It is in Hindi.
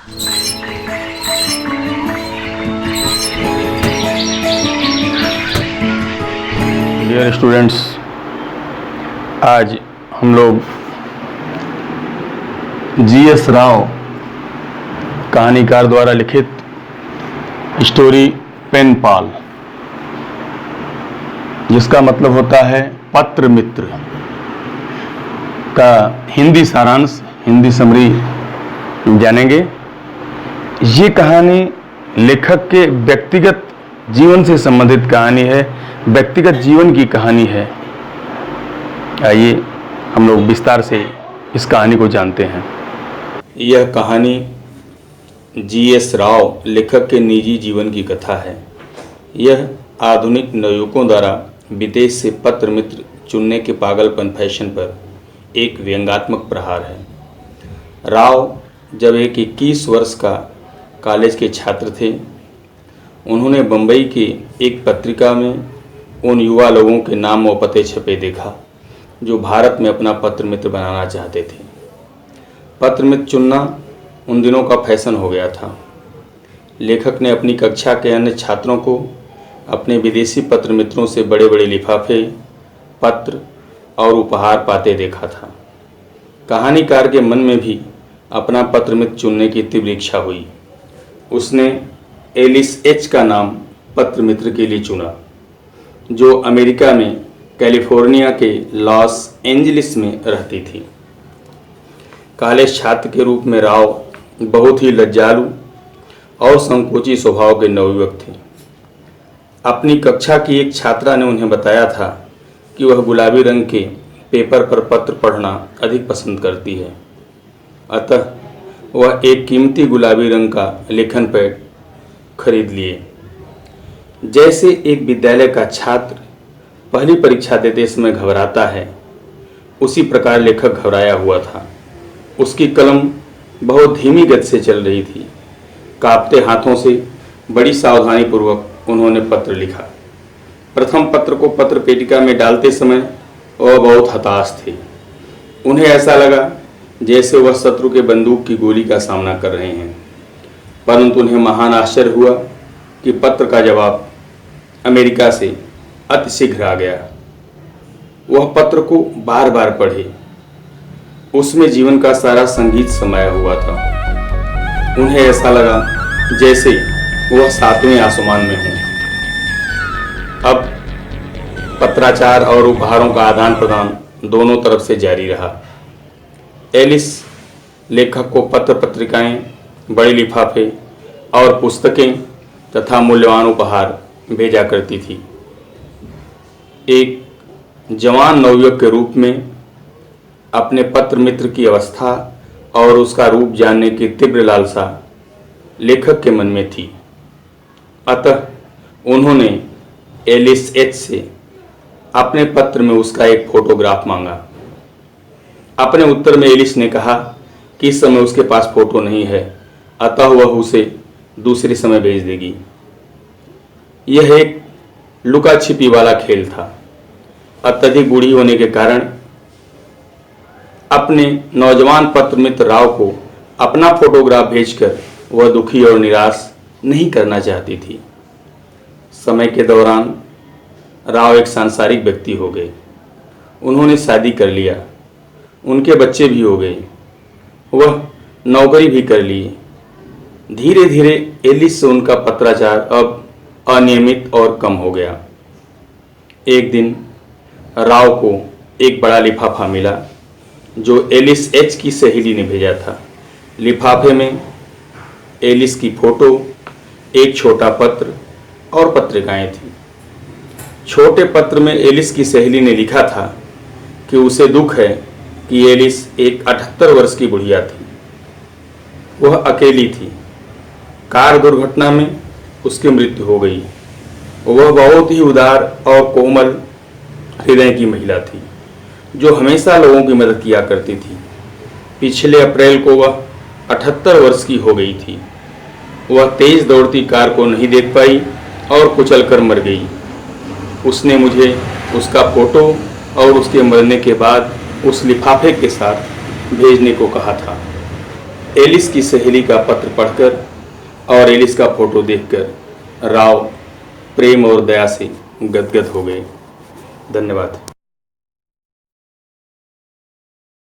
डियर स्टूडेंट्स, आज हम लोग जी.एस. राव कहानीकार द्वारा लिखित स्टोरी पेन पाल, जिसका मतलब होता है पत्र मित्र, का हिंदी सारांश, हिंदी समरी जानेंगे। ये कहानी लेखक के व्यक्तिगत जीवन से संबंधित कहानी है, व्यक्तिगत जीवन की कहानी है। आइए हम लोग विस्तार से इस कहानी को जानते हैं। यह कहानी जी.एस. राव लेखक के निजी जीवन की कथा है। यह आधुनिक नवयुवकों द्वारा विदेश से पत्र मित्र चुनने के पागलपन फैशन पर एक व्यंग्यात्मक प्रहार है। राव जब एक 21 वर्ष का कॉलेज के छात्र थे, उन्होंने बम्बई की एक पत्रिका में उन युवा लोगों के नाम और पते छपे देखा जो भारत में अपना पत्र मित्र बनाना चाहते थे। पत्र मित्र चुनना उन दिनों का फैशन हो गया था। लेखक ने अपनी कक्षा के अन्य छात्रों को अपने विदेशी पत्र मित्रों से बड़े बड़े लिफाफे, पत्र और उपहार पाते देखा था। कहानीकार के मन में भी अपना पत्र मित्र चुनने की तीव्र इच्छा हुई। उसने एलिस एच का नाम पत्र मित्र के लिए चुना, जो अमेरिका में कैलिफोर्निया के लॉस एंजलिस में रहती थी। कॉलेज छात्र के रूप में राव बहुत ही लज्जालु और संकोची स्वभाव के नवयुवक थे। अपनी कक्षा की एक छात्रा ने उन्हें बताया था कि वह गुलाबी रंग के पेपर पर पत्र पढ़ना अधिक पसंद करती है, अतः वह एक कीमती गुलाबी रंग का लेखन पैड खरीद लिए। जैसे एक विद्यालय का छात्र पहली परीक्षा देते समय घबराता है, उसी प्रकार लेखक घबराया हुआ था। उसकी कलम बहुत धीमी गति से चल रही थी। कांपते हाथों से बड़ी सावधानीपूर्वक उन्होंने पत्र लिखा। प्रथम पत्र को पत्र पेटिका में डालते समय वह बहुत हताश थे। उन्हें ऐसा लगा जैसे वह शत्रु के बंदूक की गोली का सामना कर रहे हैं, परंतु उन्हें महान आश्चर्य हुआ कि पत्र का जवाब अमेरिका से अतिशीघ्र आ गया। वह पत्र को बार बार पढ़े। उसमें जीवन का सारा संगीत समाया हुआ था। उन्हें ऐसा लगा जैसे वह 7वें आसमान में हो। अब पत्राचार और उपहारों का आदान प्रदान दोनों तरफ से जारी रहा। एलिस लेखक को पत्र पत्रिकाएं, बड़े लिफाफे और पुस्तकें तथा मूल्यवान उपहार भेजा करती थी। एक जवान नवयुवक के रूप में अपने पत्र मित्र की अवस्था और उसका रूप जानने की तीव्र लालसा लेखक के मन में थी। अतः उन्होंने एलिस एच से अपने पत्र में उसका एक फोटोग्राफ मांगा। अपने उत्तर में एलिस ने कहा कि इस समय उसके पास फोटो नहीं है, अतः वह उसे दूसरे समय भेज देगी। यह एक लुका छिपी वाला खेल था। अत्यधिक बूढ़ी होने के कारण अपने नौजवान पत्र मित्र राव को अपना फोटोग्राफ भेजकर वह दुखी और निराश नहीं करना चाहती थी। समय के दौरान राव एक सांसारिक व्यक्ति हो गए। उन्होंने शादी कर लिया, उनके बच्चे भी हो गए, वह नौकरी भी कर लिए। धीरे धीरे एलिस से उनका पत्राचार अब अनियमित और कम हो गया। एक दिन राव को एक बड़ा लिफाफा मिला जो एलिस एच की सहेली ने भेजा था। लिफाफे में एलिस की फोटो, एक छोटा पत्र और पत्रिकाएं थी। छोटे पत्र में एलिस की सहेली ने लिखा था कि उसे दुख है कि एलिस एक 78 वर्ष की बुढ़िया थी। वह अकेली थी। कार दुर्घटना में उसकी मृत्यु हो गई। वह बहुत ही उदार और कोमल हृदय की महिला थी जो हमेशा लोगों की मदद किया करती थी। पिछले अप्रैल को वह 78 वर्ष की हो गई थी। वह तेज दौड़ती कार को नहीं देख पाई और कुचलकर मर गई। उसने मुझे उसका फोटो और उसके मरने के बाद उस लिफाफे के साथ भेजने को कहा था। एलिस की सहेली का पत्र पढ़कर और एलिस का फोटो देखकर राव प्रेम और दया से गदगद हो गए। धन्यवाद।